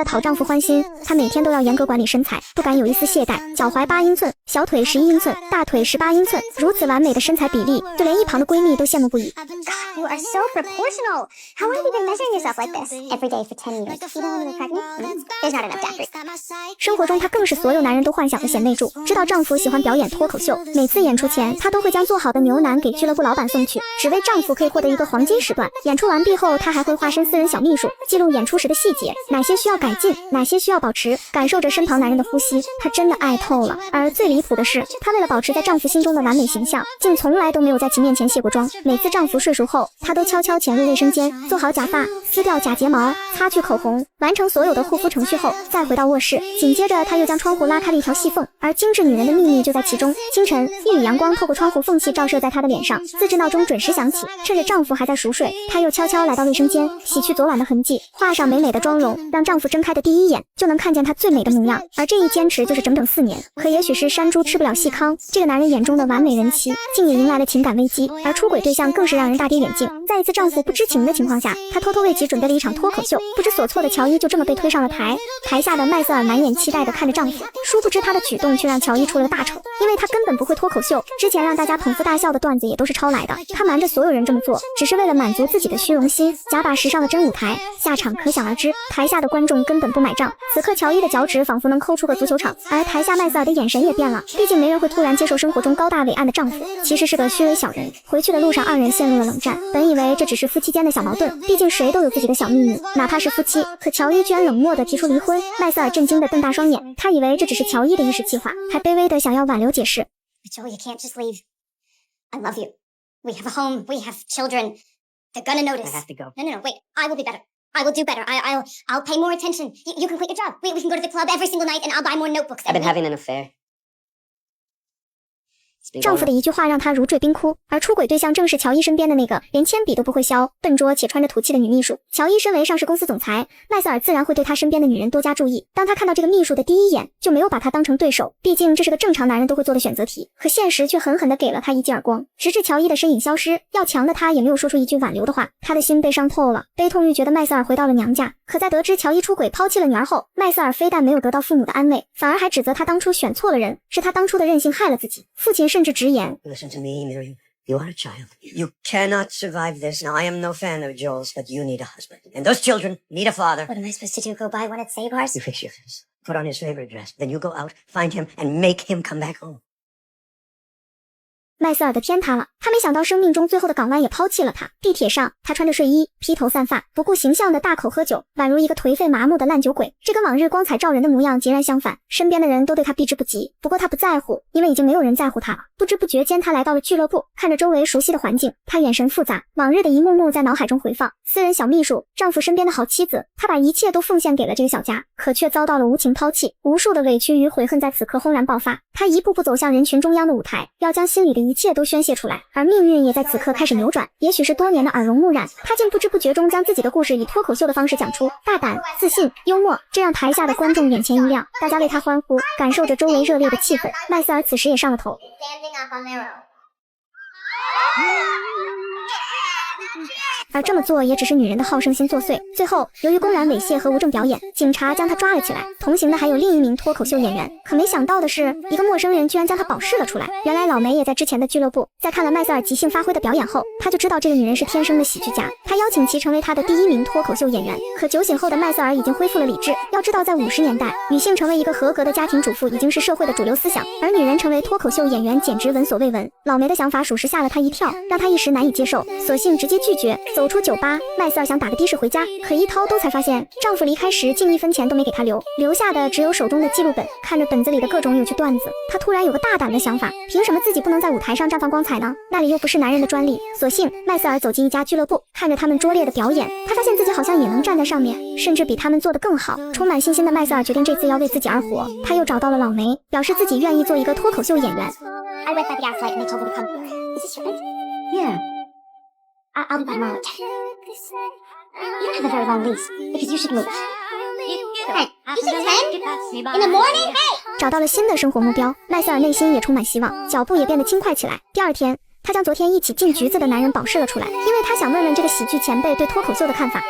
了讨丈夫欢心，她每天都要严格管理身材，不敢有一丝懈怠。脚踝8英寸，小腿11英寸，大腿18英寸，如此完美的身材比例，就连一旁的闺蜜都羡慕不已。You are so proportional. How long have you been measuring yourself like this? Every day for 10 years. You don't want to be pregnant? There's not enough dairy. 生活中，她更是所有男人都幻想的贤内助。知道丈夫喜欢表演脱口秀，每次演出前，她都会将做好的牛腩给俱乐部老板送去，只为丈夫可以获得一个黄金时段。演出完毕后，她还会化身私人小秘书，记录演出时的细节，哪些需要改进，哪些需要保持，感受着身旁男人的呼吸，她真的爱透了。而最离谱的是，她为了保持在丈夫心中的完美形象，竟从来都没有在其面前卸过妆。每次丈夫睡熟后，她都悄悄潜入卫生间，做好假发，撕掉假睫毛，擦去口红，完成所有的护肤程序后，再回到卧室。紧接着，她又将窗户拉开了一条细缝，而精致女人的秘密就在其中。清晨，一缕阳光透过窗户缝隙照射在她的脸上，自制闹钟准时响起。趁着丈夫还在熟睡，她又悄悄来到卫生间，洗去昨晚的痕迹，画上美美的妆容，让丈夫睁开的第一眼就能看见她最美的模样。而这一坚持就是整整4年。可也许是山猪吃不了细糠，这个男人眼中的完美人妻，竟也迎来了情感危机。而出轨对象更是让人大跌眼镜。在一次丈夫不知情的情况下，她偷偷为其准备了一场脱口秀。不知所措的乔伊就这么被推上了台，台下的麦瑟尔满眼期待地看着丈夫，殊不知她的举动却让乔伊出了大丑，因为她根本不会脱口秀，之前让大家捧腹大笑的段子也都是抄来的。她瞒着所有人这么做，只是为了满足自己的虚荣心，假把时尚的真舞台，下场可想而知，台下的观众根本不买账。此刻乔伊的脚趾仿佛能抠出个足球场，而台下麦瑟尔的眼神也变了，毕竟没人会突然接受生活中高大伟岸的丈夫其实是个虚伪小人。回去的路上，2人陷入了冷战，本以为这只是夫妻间的小矛盾，毕竟谁都有自己的小秘密，哪怕是夫妻。可乔伊居然冷漠地提出离婚，麦瑟尔震惊地瞪大双眼，他以为这只是乔伊的一时气话，还卑微地想要挽留解释。 Joel, you can't just leave. I love you. We have a home. We have children. They're gonna notice. I have to go. No, wait. I will be better. I will do better. I'll pay more attention. You can quit your job. We can go to the club every single night, and I'll buy more notebooks. I've been having an affair. 丈夫的一句话让她如坠冰窟，而出轨对象正是乔伊身边的那个连铅笔都不会削、笨拙且穿着土气的女秘书。乔伊身为上市公司总裁，麦瑟尔自然会对他身边的女人多加注意。当他看到这个秘书的第一眼，就没有把她当成对手，毕竟这是个正常男人都会做的选择题。可现实却狠狠地给了他一记耳光，直至乔伊的身影消失，要强的他也没有说出一句挽留的话。他的心被伤透了，悲痛欲绝的麦瑟尔回到了娘家。可在得知乔伊出轨抛弃了女儿后，麦瑟尔非但没有得到父母的安慰，反而还指责他当初选错了人，是他当初的任性害了自己。父亲甚至直言 Listen to me, Miriam. You are a child. You cannot survive this. Now, I am no fan of Joel's, but you need a husband. And those children need a father. What am I supposed to do? Go buy one at Save Ours? You fix your face. Put on his favorite dress. Then you go out, find him, and make him come back home. 麦瑟尔的天塌了，他没想到生命中最后的港湾也抛弃了他。地铁上，他穿着睡衣，披头散发，不顾形象的大口喝酒，宛如一个颓废麻木的烂酒鬼。这跟往日光彩照人的模样截然相反，身边的人都对他避之不及。不过他不在乎，因为已经没有人在乎他了。不知不觉间，他来到了俱乐部，看着周围熟悉的环境，他眼神复杂，往日的一幕幕在脑海中回放。私人小秘书，丈夫身边的好妻子，他把一切都奉献给了这个小家，可却遭到了无情抛弃。无数的委屈与悔恨在此刻轰然爆发，他一步步走向人群中央的舞台，要将心里的一切都宣泄出来。而命运也在此刻开始扭转，也许是多年的耳濡目染，他竟不知不觉中将自己的故事以脱口秀的方式讲出，大胆、自信、幽默，这让台下的观众眼前一亮，大家为他欢呼，感受着周围热烈的气氛。麦瑟尔此时也上了头。而这么做也只是女人的好胜心作祟。最后，由于公然猥亵和无证表演，警察将他抓了起来。同行的还有另一名脱口秀演员。可没想到的是，一个陌生人居然将他保释了出来。原来老梅也在之前的俱乐部，在看了麦瑟尔即兴发挥的表演后，他就知道这个女人是天生的喜剧家。他邀请其成为他的第1名脱口秀演员。可酒醒后的麦瑟尔已经恢复了理智。要知道，在50年代，女性成为一个合格的家庭主妇已经是社会的主流思想，而女人成为脱口秀演员简直闻所未闻。老梅的想法属实吓了他一跳，让他一时难以接受，索性直接拒绝。走出酒吧，麦瑟尔想打个的士回家，可一掏兜才发现丈夫离开时竟1分钱都没给她留，留下的只有手中的记录本。看着本子里的各种有趣段子，她突然有个大胆的想法，凭什么自己不能在舞台上绽放光彩呢？那里又不是男人的专利。索性麦瑟尔走进一家俱乐部，看着他们拙劣的表演，她发现自己好像也能站在上面，甚至比他们做得更好。充满信心的麦瑟尔决定这次要为自己而活。她又找到了老梅，表示自己愿意做一个脱口秀演员。I went by the gaslight and they told me to come. Is this right? Yeah. I'll be by tomorrow at 10. You don't have a very long lease because you should move. Hey, you said 10? In the morning? Hey! 找到了新的生活目标，麦瑟尔内心也充满希望，脚步也变得轻快起来。第2天，她将昨天一起进局子的男人保释了出来，因为她想问问这个喜剧前辈对脱口秀的看法。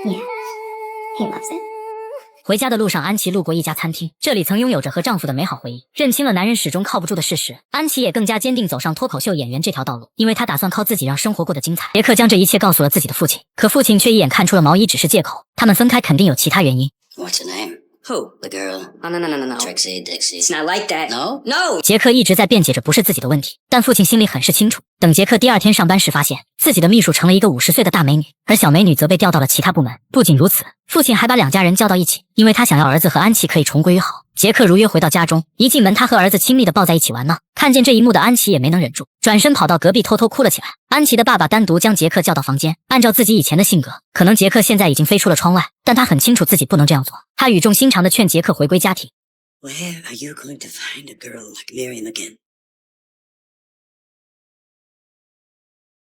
Yeah, he loves it. 回家的路上，安琪路过一家餐厅，这里曾拥有着和丈夫的美好回忆。认清了男人始终靠不住的事实，安琪也更加坚定走上脱口秀演员这条道路，因为她打算靠自己让生活过得精彩。杰克将这一切告诉了自己的父亲，可父亲却一眼看出了毛衣只是借口，他们分开肯定有其他原因。What's her name? Who? The girl. Oh, no. Trixie, Dixie. It's not like that. No? No! 杰克一直在辩解着不是自己的问题，但父亲心里很是清楚。等杰克第二天上班时，发现自己的秘书成了一个50岁的大美女，而小美女则被调到了其他部门。不仅如此，父亲还把两家人叫到一起，因为他想要儿子和安琪可以重归于好。杰克如约回到家中，一进门他和儿子亲密地抱在一起玩闹。看见这一幕的安琪也没能忍住，转身跑到隔壁偷偷哭了起来。安琪的爸爸单独将杰克叫到房间，按照自己以前的性格，可能杰克现在已经飞出了窗外，但他很清楚自己不能这样做。他语重心长地劝杰克回归家庭。Where are you going to find a girl like Miriam again?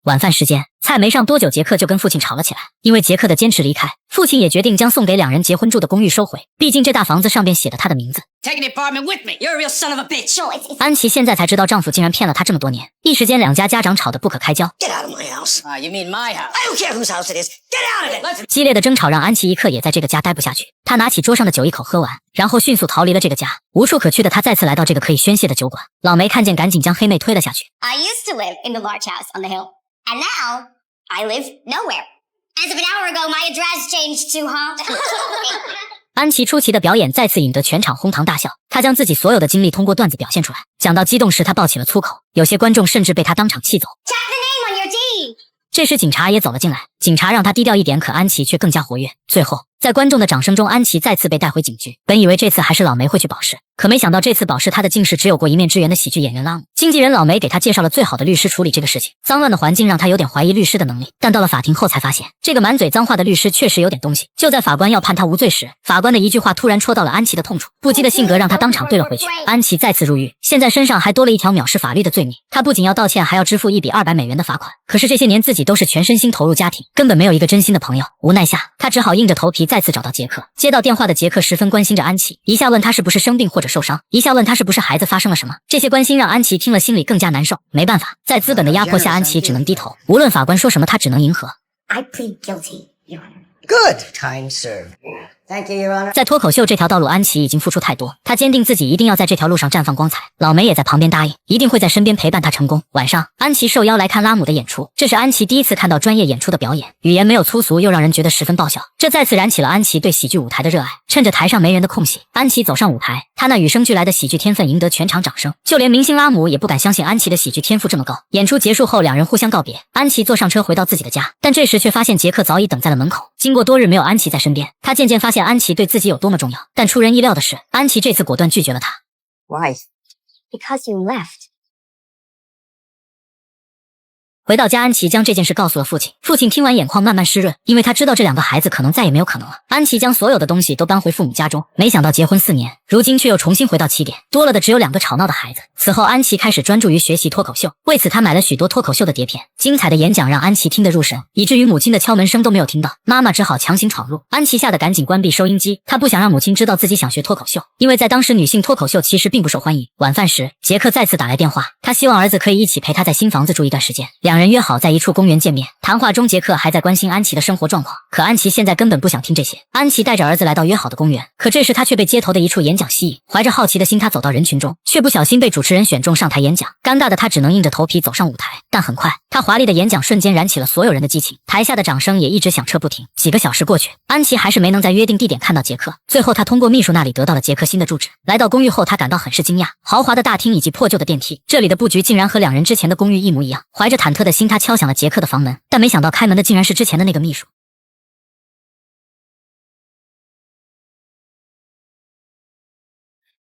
晚饭时间，菜没上多久，杰克就跟父亲吵了起来。因为杰克的坚持离开，父亲也决定将送给两人结婚住的公寓收回，毕竟这大房子上边写的他的名字。Take the apartment with me. You're a real son of a bitch. No, it's 安琪现在才知道丈夫竟然骗了她这么多年，一时间两家家长吵得不可开交。 Get out of my house. You mean my house? I don't care whose house it is. Get out of it! Let's... 激烈的争吵让安琪一刻也在这个家待不下去，她拿起桌上的酒一口喝完，然后迅速逃离了这个家。无处可去的她再次来到这个可以宣泄的酒馆。老梅看见，赶紧将黑妹推了下去。 I used to live in the large house on the hill, and now I live nowhere. As of an hour ago, my address changed to, huh? 安琪出奇的表演再次引得全场哄堂大笑，她将自己所有的经历通过段子表现出来。讲到激动时，她爆起了粗口，有些观众甚至被她当场气走。 Tap the name on your deed. 这时警察也走了进来，警察让她低调一点，可安琪却更加活跃。最后，在观众的掌声中，安琪再次被带回警局。本以为这次还是老梅会去保释，可没想到这次保释她的竟是只有过一面之缘的喜剧演员拉姆。经纪人老梅给她介绍了最好的律师处理这个事情。脏乱的环境让她有点怀疑律师的能力，但到了法庭后才发现，这个满嘴脏话的律师确实有点东西。就在法官要判她无罪时，法官的一句话突然戳到了安琪的痛处，不羁的性格让她当场对了回去。安琪再次入狱，现在身上还多了一条藐视法律的罪名。她不仅要道歉，还要支付一笔200美元的罚款。可是这些年自己都是全身心投入家庭，根本没有一个真心的朋友。无奈下，她只好硬着头皮再次找到杰克。接到电话的杰克十分关心着安琪，一下问她是不是生病或者受伤，一下问她是不是孩子发生了什么。这些关心让安琪听了心里更加难受。没办法，在资本的压迫下，安琪只能低头。无论法官说什么，她只能迎合。 I plead guilty, Your Honor. Good. Time served. Thank you, Your Honor. 在脱口秀这条道路，安琪已经付出太多，她坚定自己一定要在这条路上绽放光彩。老梅也在旁边答应，一定会在身边陪伴她成功。晚上，安琪受邀来看拉姆的演出，这是安琪第一次看到专业演出的表演，语言没有粗俗，又让人觉得十分爆笑，这再次燃起了安琪对喜剧舞台的热爱。趁着台上没人的空隙，安琪走上舞台，她那与生俱来的喜剧天分赢得全场掌声，就连明星拉姆也不敢相信安琪的喜剧天赋这么高。演出结束后，两人互相告别，安琪坐上车回到自己的家，但这时却发现杰克早已等在了门口。经过多日没有安琪在身边，他渐渐发现安琪对自己有多么重要，但出人意料的是，安琪这次果断拒绝了他。 Why? Because you left. 回到家，安琪将这件事告诉了父亲。父亲听完，眼眶慢慢湿润，因为他知道这两个孩子可能再也没有可能了。安琪将所有的东西都搬回父母家中，没想到结婚4年，如今却又重新回到起点，多了的只有2个吵闹的孩子。此后，安琪开始专注于学习脱口秀，为此她买了许多脱口秀的碟片。精彩的演讲让安琪听得入神，以至于母亲的敲门声都没有听到，妈妈只好强行闯入。安琪吓得赶紧关闭收音机，她不想让母亲知道自己想学脱口秀，因为在当时女性脱口秀其实并不受欢迎。晚饭时，杰克再次打来电话，他希望儿子可以一起陪他在新房子住一段时间，两人约好在一处公园见面。谈话中，杰克还在关心安琪的生活状况，可安琪现在根本不想听这些。安琪带着儿子来到约好的公园，可这时他却被街头的一处演讲吸引，怀着好奇的心，他走到人群中，却不小心被主持人选中上台演讲。尴尬的他只能硬着头皮走上舞台，但很快，他华丽的演讲瞬间燃起了所有人的激情，台下的掌声也一直响彻不停。几个小时过去，安琪还是没能在约定地点看到杰克。最后，他通过秘书那里得到了杰克新的住址。来到公寓后，他感到很是惊讶，豪华的大厅以及破旧的电梯，这里的布局竟然和两人之前的公寓一模一样。怀着忐忑的心，他敲响了杰克的房门，但没想到开门的竟然是之前的那个秘书。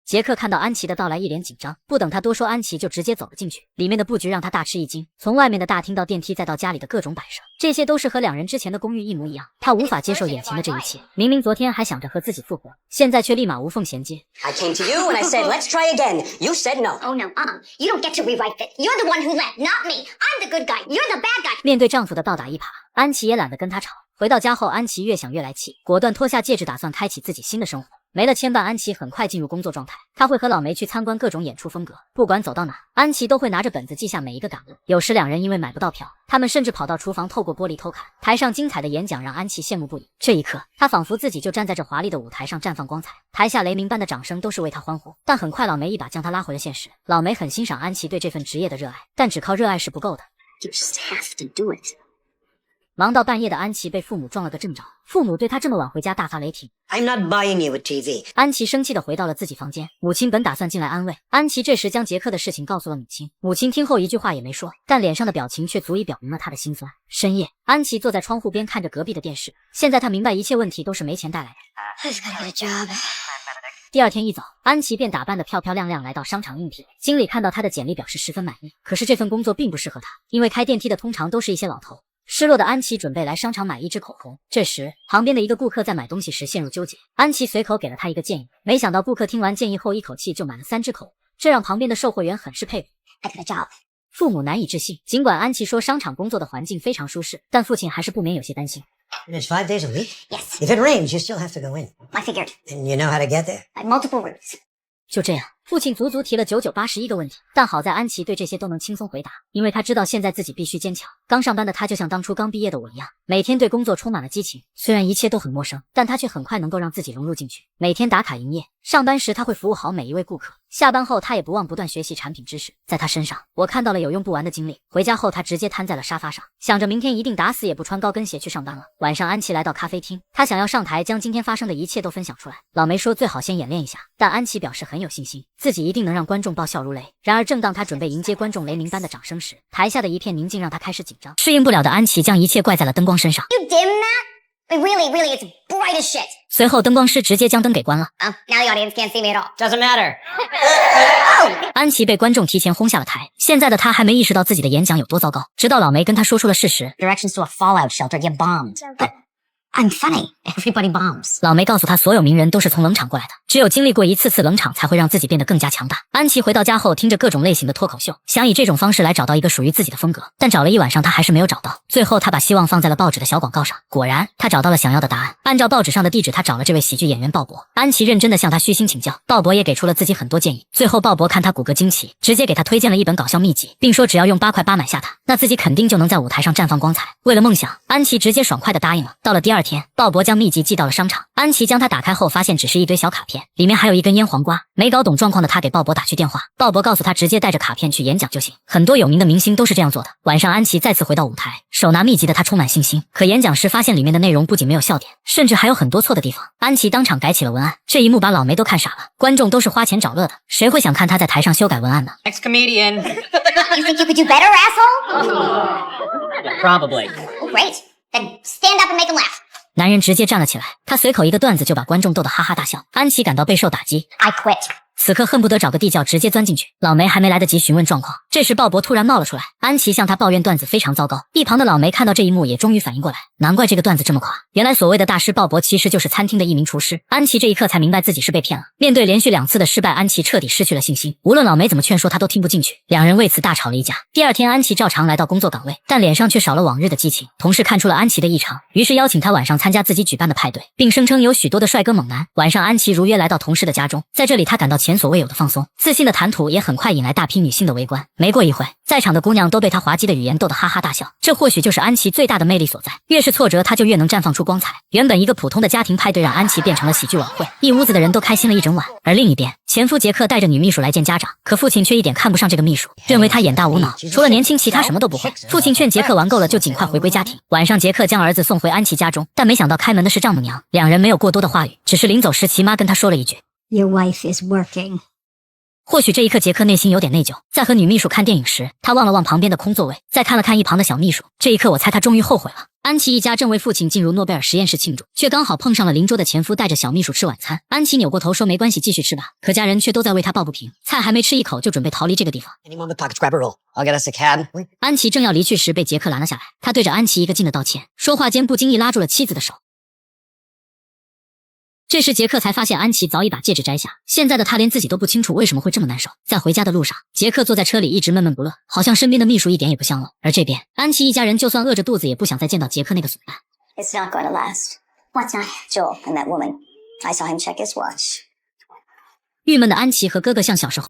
杰克看到安琪的到来，一脸紧张，不等他多说，安琪就直接走了进去。里面的布局让他大吃一惊，从外面的大厅到电梯再到家里的各种摆设，这些都是和两人之前的公寓一模一样。他无法接受眼前的这一切，明明昨天还想着和自己复合，现在却立马无缝衔接。 I came to you and I said, let's try again. You said no. Oh no, you don't get to rewrite it. You're the one who left, not me. I'm the good guy. You're the bad guy. 面对丈夫的倒打一耙，安琪也懒得跟他吵。回到家后，安琪越想越来气，果断脱下戒指，打算开启自己新的生活。没了牵绊，安琪很快进入工作状态。她会和老梅去参观各种演出风格，不管走到哪，安琪都会拿着本子记下每一个感悟。有时两人因为买不到票，他们甚至跑到厨房透过玻璃偷看。台上精彩的演讲让安琪羡慕不已。这一刻，她仿佛自己就站在这华丽的舞台上，绽放光彩。台下雷鸣般的掌声都是为她欢呼。但很快，老梅一把将她拉回了现实。老梅很欣赏安琪对这份职业的热爱，但只靠热爱是不够的。You just have to do it. 忙到半夜的安琪被父母撞了个正着，父母对她这么晚回家大发雷霆。I'm not buying you a TV. 安琪生气地回到了自己房间，母亲本打算进来安慰安琪，这时将杰克的事情告诉了母亲。母亲听后一句话也没说，但脸上的表情却足以表明了她的心酸。深夜，安琪坐在窗户边看着隔壁的电视，现在她明白一切问题都是没钱带来的。I just gotta get a job. 第二天一早，安琪便打扮得漂漂亮亮来到商场应聘。经理看到她的简历表示十分满意，可是这份工作并不适合她，因为开电梯的通常都是一些老头。失落的安琪准备来商场买一支口红，这时旁边的一个顾客在买东西时陷入纠结，安琪随口给了他一个建议，没想到顾客听完建议后一口气就买了3支口红，这让旁边的售货员很是佩服。 I got a job. 父母难以置信，尽管安琪说商场工作的环境非常舒适，但父亲还是不免有些担心。And it's 5 days a week? Yes, If it rains, you still have to go in. I figured. And you know how to get there? By multiple routes. 就这样，父亲足足提了9981个问题，但好在安琪对这些都能轻松回答，因为他知道现在自己必须坚强。刚上班的他就像当初刚毕业的我一样，每天对工作充满了激情。虽然一切都很陌生，但他却很快能够让自己融入进去。每天打卡营业，上班时他会服务好每一位顾客，下班后他也不忘不断学习产品知识。在他身上，我看到了有用不完的精力。回家后，他直接瘫在了沙发上，想着明天一定打死也不穿高跟鞋去上班了。晚上，安琪来到咖啡厅，他想要上台将今天发生的一切都分享出来。老梅说最好先演练一下，但安琪表示很有信心，自己一定能让观众爆笑如雷。然而正当他准备迎接观众雷鸣般的掌声时，台下的一片宁静让他开始紧张。适应不了的安琪将一切怪在了灯光身上。 You dim that? I mean, really, it's bright as shit. 随后灯光师直接将灯给关了。 Oh, now the audience can't see me at all. Doesn't matter. 安琪被观众提前轰下了台，现在的她还没意识到自己的演讲有多糟糕，直到老梅跟她说出了事实。 Directions to a fallout shelter get bombed. But I'm funny. Everybody bombs. 老梅告诉她，所有名人都是从冷场过来的，只有经历过一次次冷场，才会让自己变得更加强大。安琪回到家后，听着各种类型的脱口秀，想以这种方式来找到一个属于自己的风格，但找了一晚上，她还是没有找到。最后，她把希望放在了报纸的小广告上，果然，她找到了想要的答案。按照报纸上的地址，她找了这位喜剧演员鲍勃。安琪认真地向他虚心请教，鲍勃也给出了自己很多建议。最后，鲍勃看她骨骼惊奇，直接给她推荐了一本搞笑秘籍，并说只要用8块8买下它，那自己肯定就能在舞台上绽放光彩。为了梦想，安琪直接爽快地答应了。到了第二天，鲍勃将秘籍寄到了商场。安琪将它打开后，发现只是一堆小卡片，里面还有一根腌黄瓜。没搞懂状况的她给鲍勃打去电话，鲍勃告诉她直接带着卡片去演讲就行。很多有名的明星都是这样做的。晚上，安琪再次回到舞台，手拿秘籍的她充满信心，可演讲时发现里面的内容不仅没有笑点，甚至还有很多错的地方。安琪当场改起了文案，这一幕把老梅都看傻了。观众都是花钱找乐的，谁会想看她在台上修改文案呢？ Next comedian. You think you could do better, asshole? Probably. Oh, great. Then stand up and make them laugh. 男人直接站了起来，他随口一个段子就把观众逗得哈哈大笑。安琪感到备受打击， I quit. 此刻恨不得找个地窖直接钻进去。老梅还没来得及询问状况，这时鲍勃突然冒了出来。安琪向他抱怨段子非常糟糕。一旁的老梅看到这一幕也终于反应过来，难怪这个段子这么垮，原来所谓的大师鲍勃其实就是餐厅的一名厨师。安琪这一刻才明白自己是被骗了。面对连续2次的失败，安琪彻底失去了信心，无论老梅怎么劝说她都听不进去，两人为此大吵了一架。第二天，安琪照常来到工作岗位，但脸上却少了往日的激情。同事看出了安琪的异常，于是邀请她晚上参加自己举办的派对，并声称有许多的帅哥猛男。晚上，安琪如约来到同事的家中，在这里她感到前所未有的放松，自信的谈吐也很快引来大批女性的围观。没过一会，在场的姑娘都被她滑稽的语言逗得哈哈大笑，这或许就是安琪最大的魅力所在。越是挫折，她就越能绽放出光彩。原本一个普通的家庭派对让安琪变成了喜剧晚会，一屋子的人都开心了一整晚。而另一边，前夫杰克带着女秘书来见家长，可父亲却一点看不上这个秘书，认为她眼大无脑，除了年轻其他什么都不会。父亲劝杰克玩够了就尽快回归家庭。晚上，杰克将儿子送回安琪家中，但没想到开门的是丈母娘。两人没有过多的话语，只是临走时齐妈跟他说了一句 Your wife is working. 或许这一刻杰克内心有点内疚，在和女秘书看电影时，他望了望旁边的空座位，再看了看一旁的小秘书。这一刻我猜他终于后悔了。安琪一家正为父亲进入诺贝尔实验室庆祝，却刚好碰上了邻桌的前夫带着小秘书吃晚餐。安琪扭过头说没关系，继续吃吧，可家人却都在为他抱不平，菜还没吃一口就准备逃离这个地方。 Anyone with pockets, grab a roll. I'll get us a cab. 安琪正要离去时被杰克拦了下来，他对着安琪一个劲的道歉，说话间不经意拉住了妻子的手。这时杰克才发现安琪早已把戒指摘下，现在的他连自己都不清楚为什么会这么难受。在回家的路上，杰克坐在车里一直闷闷不乐，好像身边的秘书一点也不香了。而这边安琪一家人就算饿着肚子也不想再见到杰克那个损蛋。 It's not going to last. What's not? Joel and that woman. I saw him check his watch. 郁闷的安琪和哥哥像小时候。